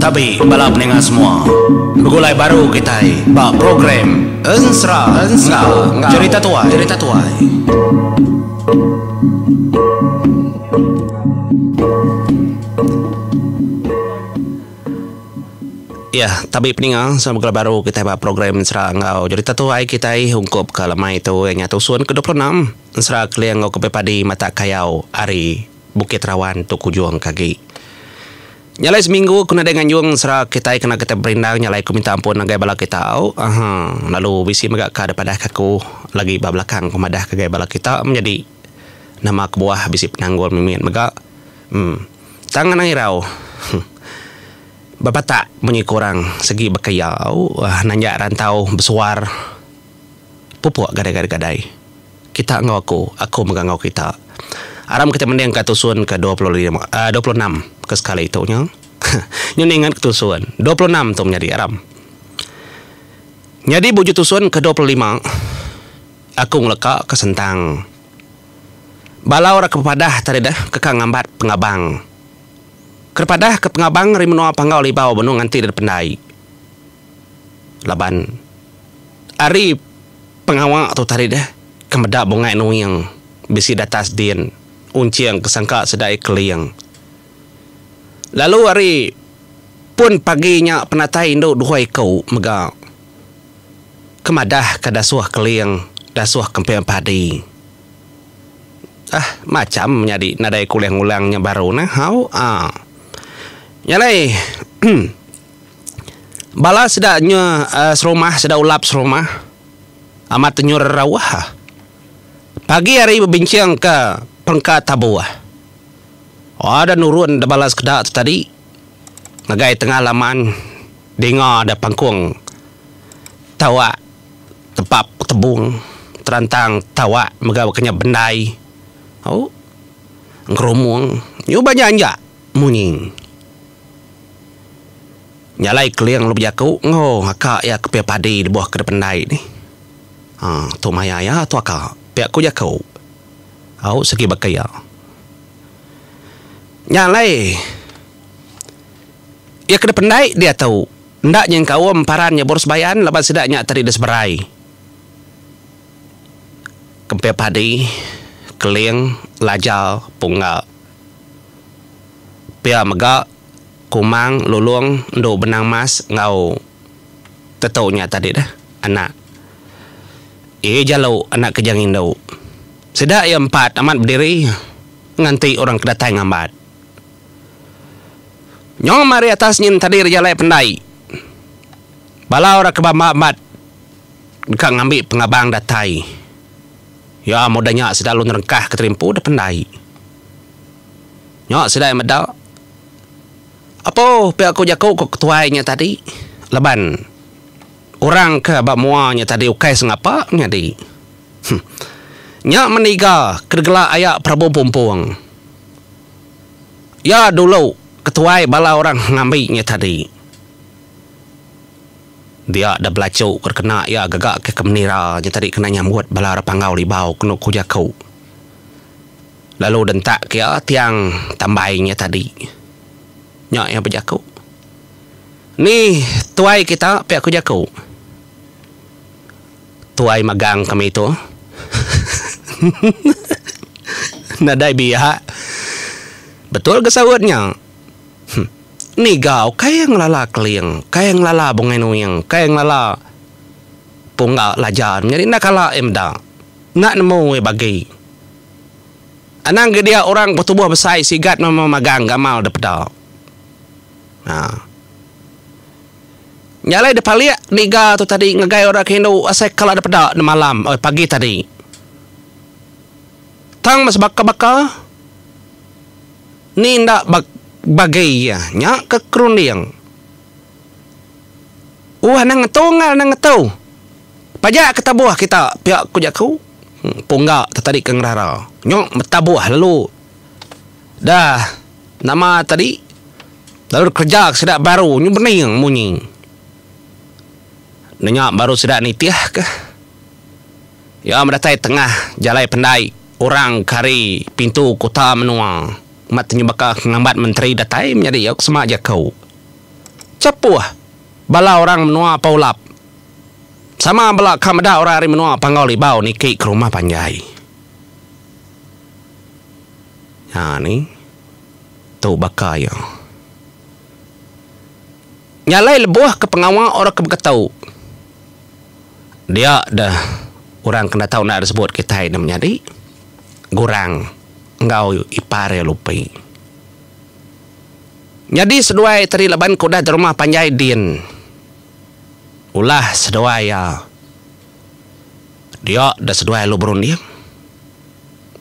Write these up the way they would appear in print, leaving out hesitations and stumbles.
Tapi bala pendengar semua, begulai baru kita bak program Ensra Ngau Cerita Tuai. Ya, tapi pendengar, sama begulai baru kita bak program Ensra Ngau Cerita Tuai kita hungkup ke lemai itu yang nyata suan ke-26 Ensra keliang ngau kepepadi mata kayau Ari Bukit Rawan Tuku Juang Kagi. Nyalai seminggu kuna dengan juang serah kita kena kita berindang nyalai ku minta ampun nagai bala kita lalu bisi megak ka daripada kaku lagi belakang kumadah ke gaya bala kita menjadi nama kebuah bisi penanggul mimin megak tangan airau bapak tak bunyi kurang segi bakayau nanjak rantau bersuar pupuk gadai-gadai kita ngau aku megang ngau kita aram kita mending katusun ke 26 ke sekali itu nya. Nyen ingat ketusuan 26 tu menjadi aram. Jadi buju tusuan ke 25 aku ngeleka ke sentang. Bala ora kepadah tadi dah ke kangambat pengabang. Kepadah ke pengabang rimno pangau libau benung nganti dari pendai. Laban ari pengawak tu tadi dah kemedak bungai nuyang bisi datas din unciang kesangka sedai keliang. Lalu hari pun paginya penatai induk duhai kau mega kemadah ke dasuah keliang dasuah kempian padi. Macam menjadi nadai kuliang-ulangnya baru nah hau nyalai bala sedaknya serumah sedak ulap serumah amat tenyur rawah. Pagi hari berbincang ke pengkat tabuah. Ada nurun da balas kedak tu tadi. Ngagai tengah laman dengar ada pangkuang tawa tepap tebung terantang tawa mega kenya bendai. Ngerumung yu banyak anja muning. Nyalai keliang lu berjaku akak ya ke padi di bawah ke bendai ni. Tu maya ya tu akak pihak ku jakau. Segi bakaya. Nyalai ya kena pendai dia tahu ndak yang kau emparannya boros bayan lepas sedaknya tadi desberai kempe padi keliang lajal punggal pia mega kumang lulung ndo benang mas ngau tetaunya tadi dah anak jalau anak kejangin dau sedak ya 4 amat berdiri nganti orang kedatang ngambat. Nyong mari atas nyin tadi rejalai pendai. Bala ora kebambat kang ngambil pengabang datai. Ya modanya sedalu nerengkah keterimpu dah pendai. Nyok sedai medal. Apa pihak aku jakau kok ketuainya tadi? Leban. Orang ke bab muanya tadi ukai sengapa nyadi. Nyak meniga kergela ayak Prabu Pumpuang. Ya dulu ketuai bala orang ngambilnya tadi. Dia ada belacuk terkena ya gagak ke kemenira nya tadi kena nyambut bala rapangau libau kena kujakau. Lalu dentak kia tiang tambainya tadi. Nyak yang berjakau. Ni tuai kita pihak kujakau. Tuai magang kami itu. Nadai biak. Betul kesawatnya. Ni gau kayang lala keliang, kayang lala bungai nuyang, kayang lala punggal lajar. Jadi nak kala emda. Nak nemu bagi. Anang ke dia orang bertubuh besar sigat memagang gamal dapeda. Nyalai depan liat niga tu tadi ngagai orang kendo asai kala dapeda malam pagi tadi. Tang mas baka-baka ni ndak bagai ya nya kekruniang. Nang ngetungal nang ngetau. Pajak ketabuah kita pihak kujaku. Punggak tadi keng rara. Nyok metabuah lalu. Dah nama tadi lalu kerja sedak baru nyu bening munyi. Nanya baru sedak nitiah ke. Ya mendatai tengah jalai pendai orang kari pintu kota menua. mat nyubaka ngambat menteri datai menjadi yok semak aja kau. Cepuh bala orang menua paulap. Sama bala kamada orang hari menua pangau libau niki ke rumah Panjai. Ya ni tu bakaya. Nyalai lebuah ke pengawal orang ke bekatau. Dia dah orang kena tahu nak disebut kita ini menjadi gurang engkau ipare lupai. Jadi seduai teri leban kuda di rumah Panjai din. Ulah seduai ya. Dia dah seduai lu berun dia.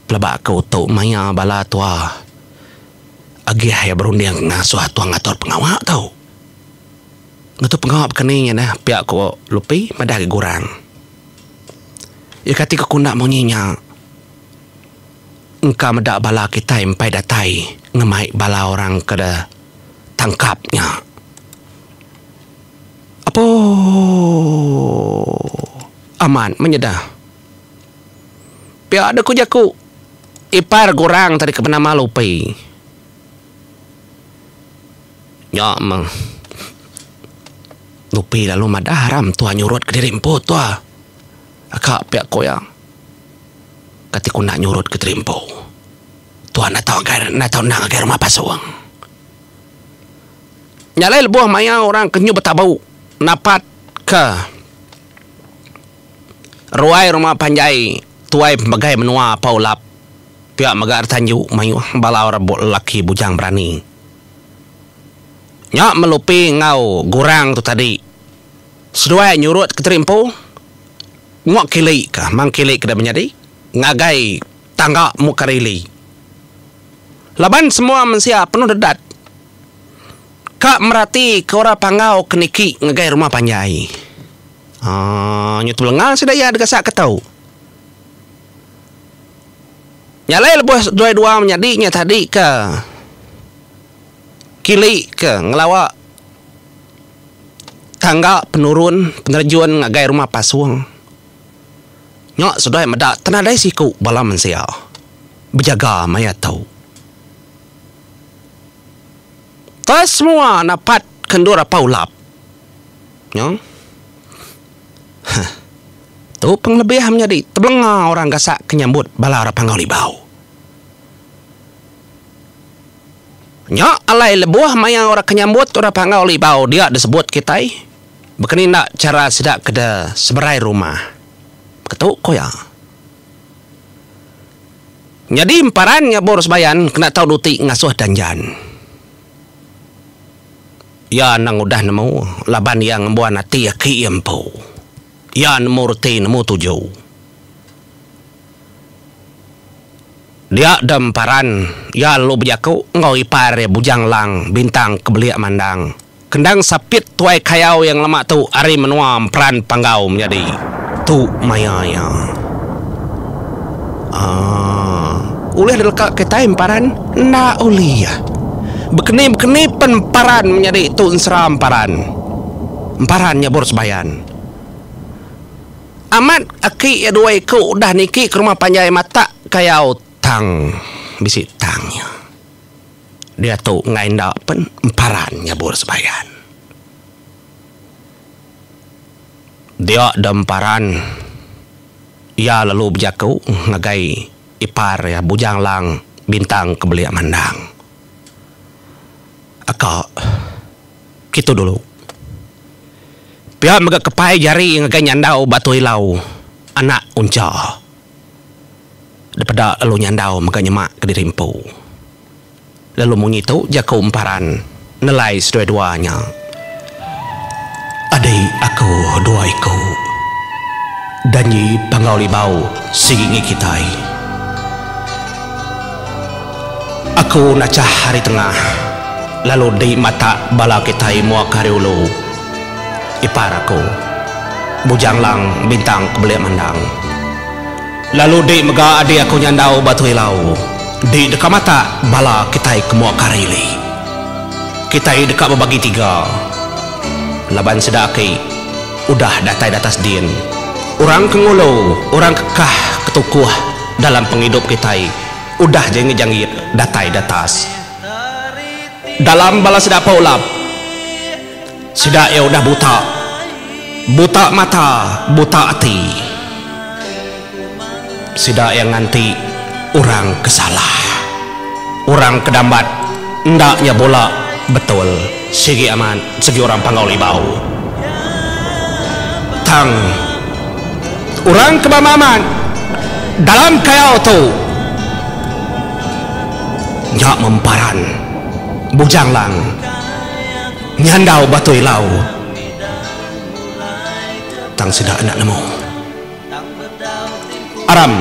Pelabak kau tu maya bala tua. Agih ya berun dia ngasuh tua ngatur pengawal tau. Ngatur pengawal keningnya dah pihak ko lupi madah ke gurang. Ya ketika ku nak monyinya. Engkau medak bala kita empai datai ngemai bala orang kada tangkapnya. Apa aman menyedah. Pihak ada ku jaku ipar gurang tadi ke bernama lupi. Ya meng lupi lalu madah haram tua nyurut ke diri empu tua. Akak pihak ko yang ketika nak nyurut ke terimpo. Tuan nak tahu nak agar rumah pasuang. Nyalai lebuah maya orang kenyu betabau napat ke ruai rumah Panjai tuai pembagai menua paulap pihak magar tanju mayu bala orang lelaki bujang berani. Nyak melupi ngau gurang tu tadi. Seduai nyurut ke terimpo. Ngok kili kah mang kili kada menjadi ngagai tangga mukarili. Laban semua mensia penuh dedat. Kak merati ke orang pangau keniki ngagai rumah Panjai. Nyutu lengang sedaya degasak ketau. Nyalai lebuh dua-dua menjadinya tadi ke kili ke ngelawak tangga penurun penerjun ngagai rumah pasuang. Nyok sudah medak tenadai siku bala mensia. Berjaga maya tahu. Tas semua napat kendura paulap. Nyok. Tu penglebih menjadi tebelenga orang gasak kenyambut bala orang pangau libau. Nyok alai lebuah maya orang kenyambut orang pangau libau dia disebut kitai. Bekeni nak cara sedak keda seberai rumah. Ketuk ko ya. Jadi emparannya boros bayan kena tahu duti ngasuh danjan. Ya nang udah nemu laban yang membuat hati aki empu. Ya nemu reti nemu tujuh. Dia demparan ya lu berjaku ngau ipar ya bujang lang bintang kebeliak mandang. Kendang sapit tuai kayau yang lemak tu ari menua peran panggau menjadi. Tu maya ya. Ulih delkak kita emparan na ulia. Bekeni pemparan menjadi tu seram emparan. Emparannya boros bayan. Amat aki ya dua iku udah niki ke rumah Panjai mata kayau tang bisi tangnya. Dia tu ngainda pen emparannya boros bayan. Dia demparan ia lalu berjaku ngagai ipar ya bujang lang bintang kebeliak mandang. Akak gitu dulu. Pihak mega kepai jari ngagai nyandau batu hilau anak unca. Daripada lalu nyandau mega nyemak ke dirimpu. Lalu mengitu jaku emparan nelai sedua-duanya. Adai aku dua iku danyi pangau libau singi kitai. Aku nacah hari tengah lalu di mata bala kitai muak hari ulu. Ipar aku bujang lang bintang kebeliak mandang. Lalu di mega adi aku nyandau batu hilau. Di dekat mata bala kitai kemuak karili. Kitai dekat membagi tiga. Laban sedaki udah datai datas din. Orang kengulu, orang kekah ketukuh dalam penghidup kita udah jengit-jengit datai datas dalam balas sedap ulap sida ya udah buta mata buta hati sida yang nganti orang kesalah orang kedambat ndaknya bola betul segi aman segi orang pangauli bau tang orang kebamaman dalam kaya tu nyak memparan bujang lang nyandau batui lau tang sida anak nemu aram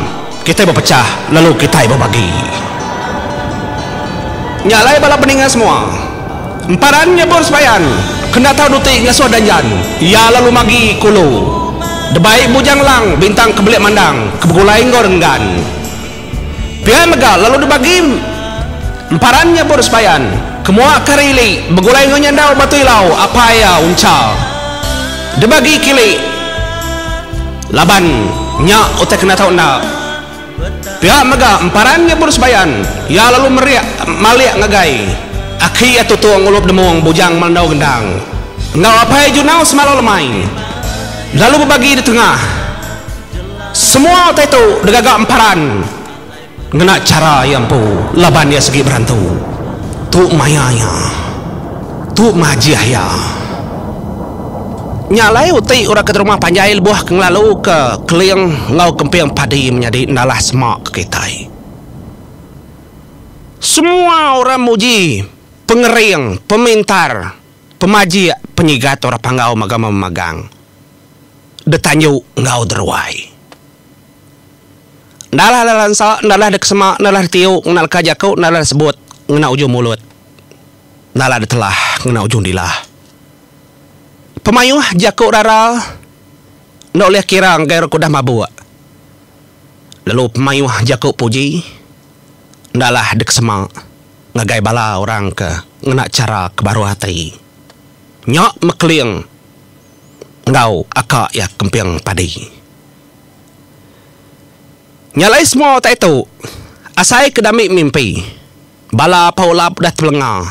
kita berpecah lalu kita berbagi nyalai balap peningan semua emparannya bersebayan kena tahu dutik ngasuh danjan ya lalu magi kulu debai bujang lang bintang kebelik mandang kebegulai ngorenggan pihak megal lalu dibagi emparannya bersebayan kemua karili begulai ngonyandau batu ilau apa ya unca dibagi kili laban nyak otak kena tahu ndak pihak mega emparannya bersebayan ya lalu meriak maliak ngagai akhi atau tuang ngulup demong bujang mandau gendang ngau apa ya junau semalau lemai lalu berbagi di tengah semua otak itu degagak emparan ngena cara yang pu laban dia segi berantu tu mayanya tu majiahya nyalai uti orang ke rumah panjai buah keng lalu ke keliang ngau kempiang padi menjadi nalah semak ke kita semua orang muji pengering pemintar pemaji penyigat orang panggau magama memagang detanyu ngau derwai nalah lalansa nalah dek semak nalah tiu nal kajakau nalah sebut ngena ujung mulut nalah detelah ngena ujung dilah pemayuh jakuk raral nak oleh kirang gair kudah mabuk lalu pemayuh jakuk puji nalah dek semak ngagai bala orang ke ngena cara kebaru hati nyak mekling ngau akak ya kempiang padi nyalai semua tak itu asai kedamik mimpi bala paulap dah telengah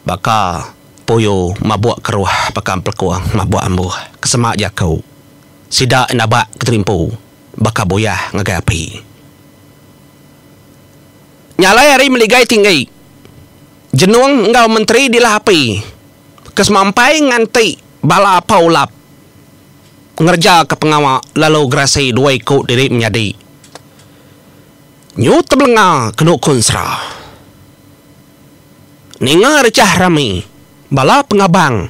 baka poyo mabuk keruah pakam pelkuang mabuk ambuh kesemak jakau sida nabak keterimpu baka boyah ngagai api nyalai hari meligai tinggi jenuang ngau menteri dilah api kesemampai nganti bala paulap ngerja ke pengawak lalu gerasi dua ikut diri menjadi nyu tebelenga kena kunsra ninga recah rami bala pengabang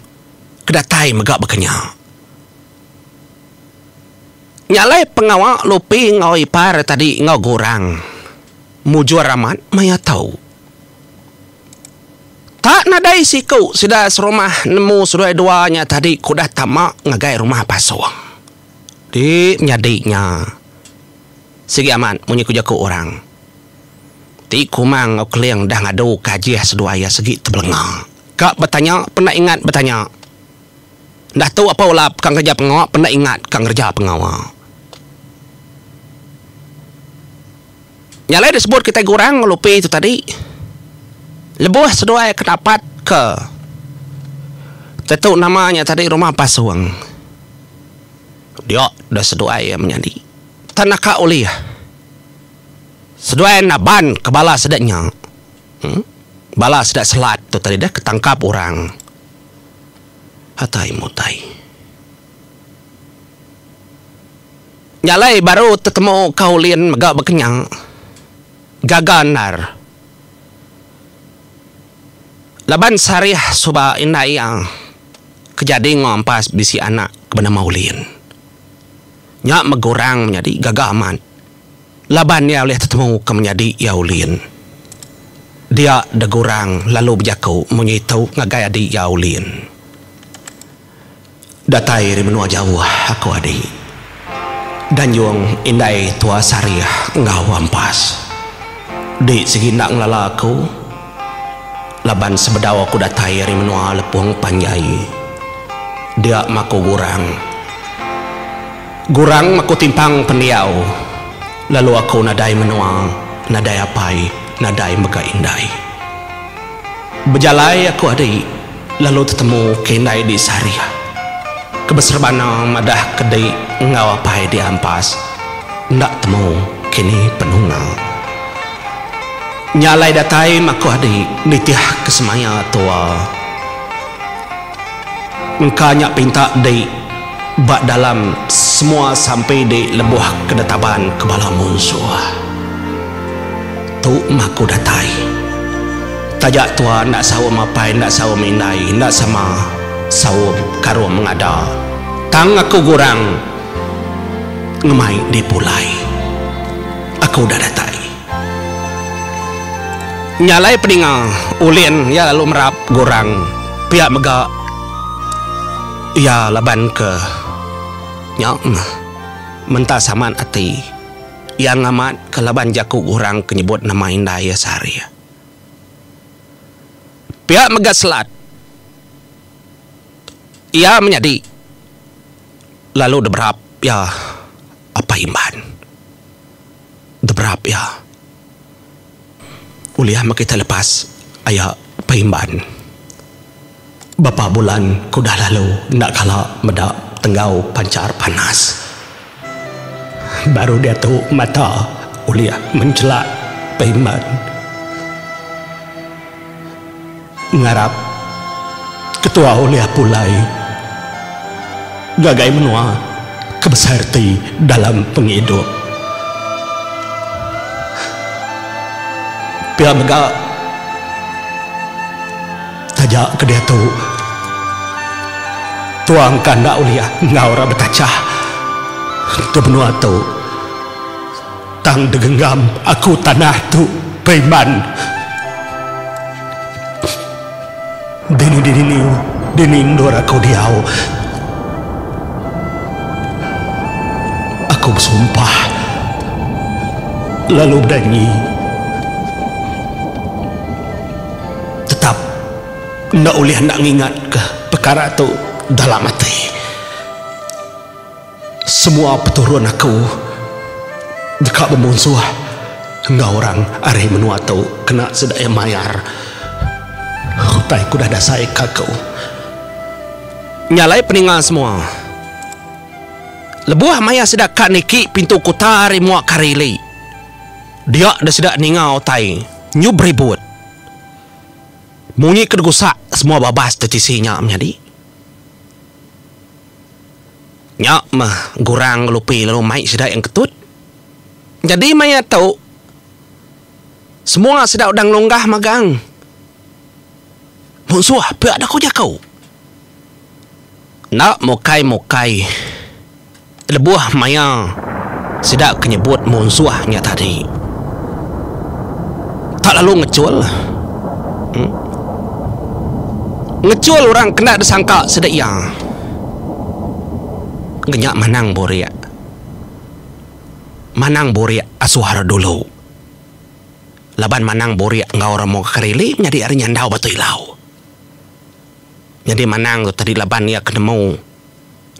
kedatai megak bekenya nyalai pengawak lupi ngau ipar tadi ngau gorang mujur ramat maya tahu tak nadai siku sudah serumah nemu sudah duanya tadi kudah tamak ngagai rumah pasuang di nyadiknya segi aman munyi kujaku orang ti kumang ngau keliang dah ngadu kajiah seduaya segi tebelenga kak bertanya pernah ingat bertanya dah tahu apa ulap kang kerja pengawak pernah ingat kang kerja pengawak nyalai disebut kita kurang lupi itu tadi lebuh seduai kedapat ke tetuk namanya tadi rumah pasuang dia dah seduai ya menjadi tanah ka uli seduai naban kebala sedaknya bala sedak selat tu tadi dah ketangkap orang hatai mutai nyalai baru tetemu kaulian megak berkenyang gaganar laban sariah suba indai yang kejadi ngompas bisi anak kebena maulin nyak megorang menjadi gagaman laban dia oleh tetemu ke menjadi yaulin dia degorang lalu berjakau menyitau ngagai adik yaulin datai menua jauh aku adik dan yung indai tua sariah ngau ampas di segi nak ngelala aku laban sebedaw aku datai dari menua lepuang panjai dia maku gurang maku timpang pendiau Lalu aku nadai menua, nadai apai, nadai megaindai. Berjalai aku adik, lalu ketemu kendai di Saria. Kebeserbana madah kedai ngau apai di ampas. Ndak temu kini penunga. Nyalai datai aku adik, nitiah kesemaya tua. Engkanya pinta di bak dalam semua sampai di lebuh kedataban kebala musuh. Tu maku datai. Tajak tua nak sawa mapai, nak sawa mindai, nak sama sawa karu mengada. Tang aku gurang ngemai di pulai. Aku dah datai. Nyalai peninga ulin ya lalu merap gurang pihak mega ya laban ke nyok mentah saman ati yang amat kelaban jaku orang kenyebut nama indah ya sehari pihak mega selat ia menjadi lalu deberap ya apa imban deberap ya uliah kita lepas ayah paimban bapa bulan kudah lalu nak kalah medak tenggau pancar panas baru dia tu mata uliah mencelak paimban ngarap ketua uliah pulai gagai menua kebesarti dalam penghidup pihak mega tajak ke dia tu tuang kanda uliah ngaura betacah tu benua tu tang degenggam aku tanah tu paiman dini ndor aku diau aku bersumpah lalu berdanyi nak uliah nak ngingat ke perkara tu dalam hati semua peturun aku dekat bermusuh enggak orang arih menua tu kena sedaya mayar hutai ku dah dasai kakau nyalai peningal semua lebuah maya sedak kak niki pintu kutari muak karili dia dah sedak ningau tai nyub ribut munyi kedegusak semua babas tercisinya menjadi nyak mah gurang lupi lalu mai sedak yang ketut jadi maya tahu semua sedak udang longgah magang musuh apa ada kau jakau nak mokai lebuah maya sedak kenyebut musuhnya tadi tak lalu ngecul ngecul orang kena disangka sedaya genyak manang boria asuhara dulu laban manang boria ngau orang mau kerili menjadi ari nyandau batu ilau jadi manang tu tadi laban ia ketemu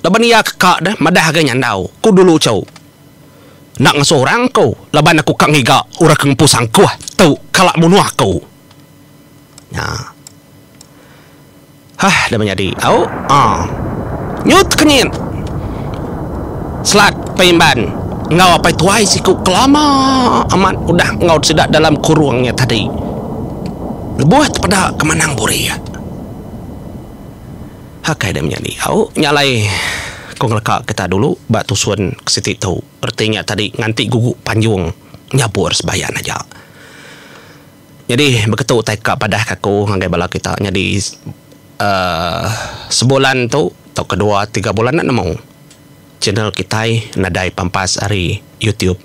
laban ia kekak dah madah harga nyandau ku dulu cau nak ngasuh orang kau laban aku kak ngiga ura kengpusang kuah tau kalak munuah kau ya hah dah menjadi au nyut kenyin selat paimban ngau apa tuai siku kelama amat udah ngau sedak dalam kurungnya tadi lebuat pada kemanang buri ya hakai dah menjadi au nyalai kau ngelakak kita dulu bak tusuan ke situ tu artinya tadi nganti guguk panjung nyabur sebayan aja jadi begitu taika padah kaku ngagai bala kita jadi sebulan tu atau kedua 3 bulan nak nemu channel kita nadai pampas hari YouTube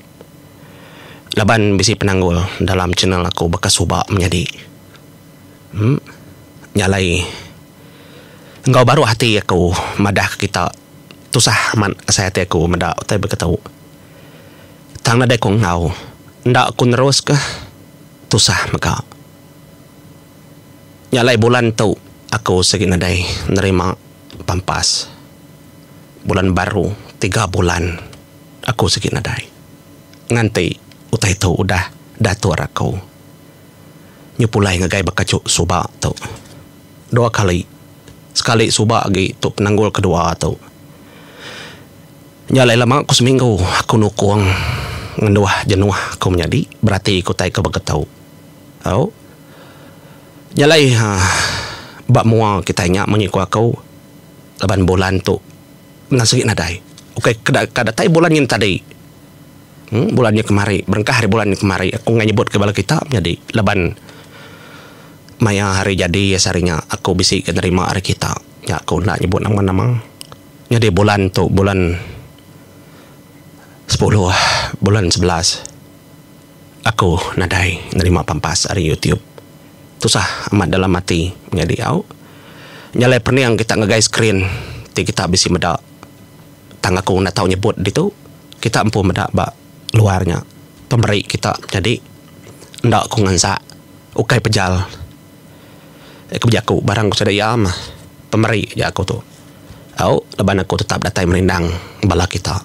laban bisi penanggul dalam channel aku bekas subak menjadi nyalai engkau baru hati aku madah kita tusah man saya hati aku madah utai berketau tang nadai kong ngau ndak aku nerus ke tusah maka nyalai bulan tu aku segi nadai nerima pampas bulan baru 3 bulan aku segi nadai nganti utai tu udah datur aku nyupulai ngagai bakacu suba tu 2 kali sekali suba lagi tu penanggul kedua tu nyalai lama aku seminggu aku nukuang ngenduah jenuh aku menjadi berarti aku tai ke begetau nyalai bak mua kita nyak menyiku aku laban bulan tu nasik nadai okey kada tai bulan yang tadi bulannya kemari berengkah hari bulan kemari aku nggak nyebut ke bala kita jadi laban maya hari jadi ya sarinya aku bisi menerima hari kita ya aku nak nyebut nama-nama jadi bulan tu bulan 10 bulan 11 aku nadai nerima pampas hari YouTube tu sah amat dalam hati menjadi nyalai perniang kita ngegai screen ti kita bisi medak tang aku nak tahu nyebut itu kita empu medak bak luarnya pemberi kita jadi ndak aku ngansa ukai pejal kebijaku barang aku sudah yam pemberi ya aku tu leban aku tetap datai merindang bala kita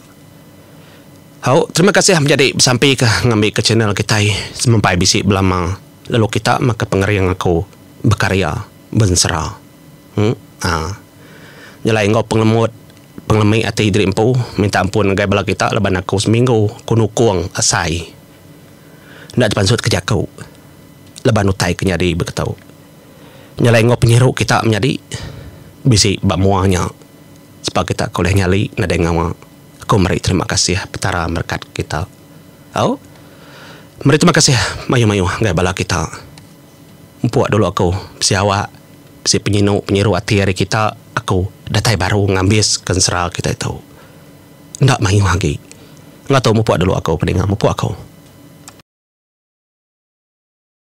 terima kasih menjadi sampai ke ngambil ke channel kita semampai bisi belama lalu kita maka pengeriang aku berkarya bensera nyalai ngau pengelemik hati diri empu minta ampun ngai bala kita leban aku seminggu kunukung asai ndak dipansut kerja kau leban utai kenyadi berketau nyalai ngau penyeru kita menjadi bisi bak muanya sebab kita koleh nyali nadai ngawa aku meri terima kasih petara berkat kita meri terima kasih mayu-mayu ngai bala kita empuak dulu aku bisi awak bisi penyeru hati hari kita aku datai baru ngambis kensera kita itu ndak mayu lagi nggak tahu mupuak dulu aku pendengar mupuak aku